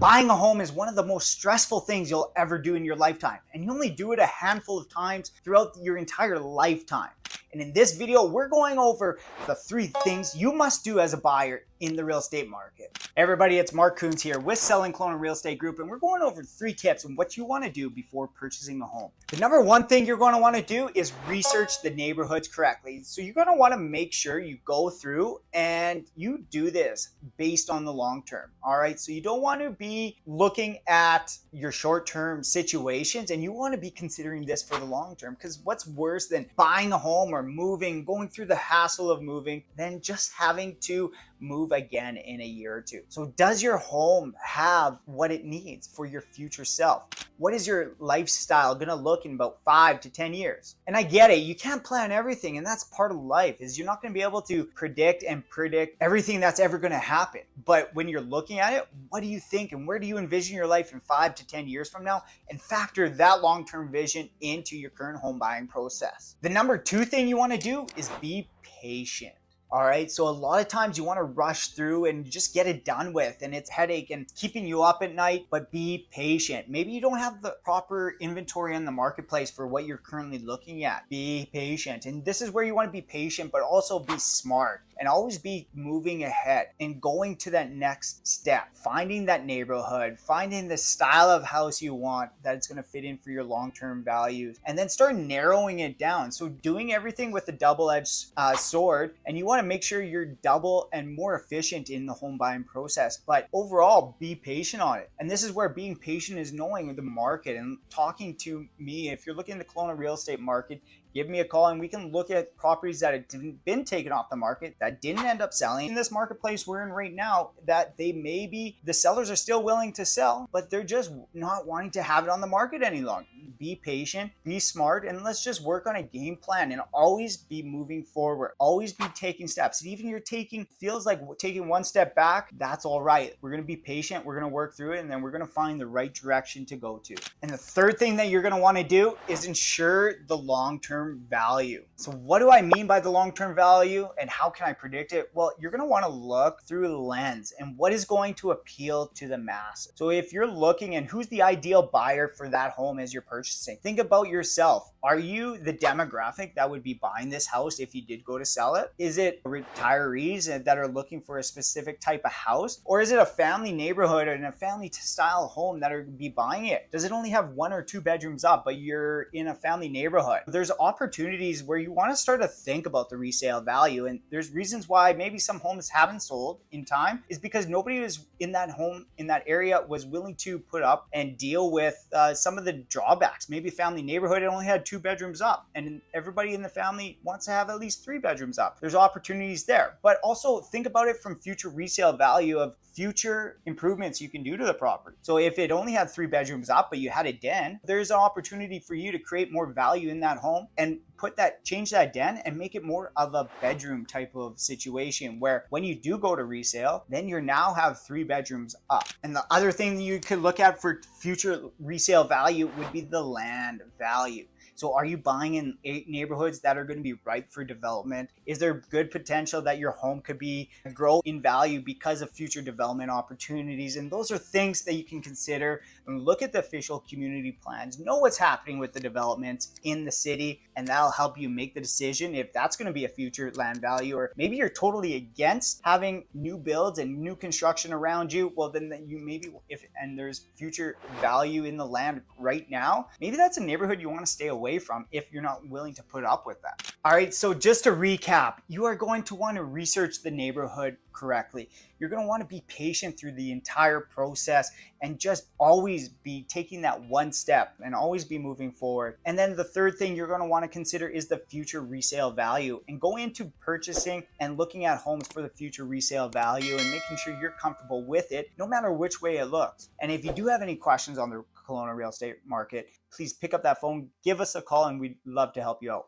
Buying a home is one of the most stressful things you'll ever do in your lifetime, and you only do it a handful of times throughout your entire lifetime. And in this video, we're going over the 3 things you must do as a buyer in the real estate market. Hey everybody, it's Mark Coons here with Selling Kelowna Real Estate Group, and we're going over 3 tips on what you want to do before purchasing a home. The number 1 thing you're going to want to do is research the neighborhoods correctly. So you're going to want to make sure you go through and you do this based on the long term. All right, so you don't want to be looking at your short-term situations, and you want to be considering this for the long term, because what's worse than buying a home or moving, going through the hassle of moving, than just having to move again in a year or 2. So does your home have what it needs for your future self? What is your lifestyle gonna look in about 5 to 10 years? And I get it, you can't plan everything, and that's part of life, is you're not gonna be able to predict everything that's ever gonna happen. But when you're looking at it, what do you think and where do you envision your life in 5 to 10 years from now? And factor that long-term vision into your current home buying process. The number 2 thing you wanna do is be patient. All right, so a lot of times you want to rush through and just get it done with, and it's headache and keeping you up at night, but be patient. Maybe you don't have the proper inventory in the marketplace for what you're currently looking at. Be patient. And this is where you want to be patient, but also be smart and always be moving ahead and going to that next step, finding that neighborhood, finding the style of house you want that it's going to fit in for your long-term values, and then start narrowing it down. So doing everything with a double-edged sword, and you want to make sure you're double and more efficient in the home buying process, but overall be patient on it. And this is where being patient is knowing the market and talking to me. If you're looking at the Kelowna real estate market, give me a call and we can look at properties that have been taken off the market that didn't end up selling in this marketplace we're in right now, that they maybe the sellers are still willing to sell, but they're just not wanting to have it on the market any longer. Be patient, be smart, and let's just work on a game plan and always be moving forward. Always be taking steps. And even feels like taking 1 step back, that's all right. We're going to be patient, we're going to work through it, and then we're going to find the right direction to go to. And the 3rd thing that you're going to want to do is ensure the long-term value. So what do I mean by the long-term value and how can I predict it? Well, you're going to want to look through the lens and what is going to appeal to the masses. So if you're looking and who's the ideal buyer for that home as you're purchasing, think about yourself. Are you the demographic that would be buying this house if you did go to sell it? Is it retirees that are looking for a specific type of house? Or is it a family neighborhood and a family style home that are be buying it? Does it only have 1 or 2 bedrooms up, but you're in a family neighborhood? There's opportunities where you want to start to think about the resale value, and there's reasons why maybe some homes haven't sold in time is because nobody was in that home in that area was willing to put up and deal with some of the drawbacks. Maybe a family neighborhood, it only had 2 bedrooms up, and everybody in the family wants to have at least 3 bedrooms up. There's opportunities there, but also think about it from future resale value of future improvements you can do to the property. So if it only had 3 bedrooms up, but you had a den, there's an opportunity for you to create more value in that home and change that den and make it more of a bedroom type of situation where when you do go to resale, then you now have 3 bedrooms up. And the other thing you could look at for future resale value would be the land value. So are you buying in neighborhoods that are going to be ripe for development? Is there good potential that your home could grow in value because of future development opportunities? And those are things that you can consider and look at the official community plans, know what's happening with the developments in the city, and that'll help you make the decision if that's going to be a future land value, or maybe you're totally against having new builds and new construction around you. Well, then you maybe and there's future value in the land right now, maybe that's a neighborhood you want to stay away from if you're not willing to put up with that. All right, so just to recap, you are going to want to research the neighborhood correctly. You're going to want to be patient through the entire process and just always be taking that 1 step and always be moving forward. And then the 3rd thing you're going to want to consider is the future resale value, and go into purchasing and looking at homes for the future resale value and making sure you're comfortable with it no matter which way it looks. And if you do have any questions on the Kelowna real estate market, please pick up that phone, give us a call, and we'd love to help you out.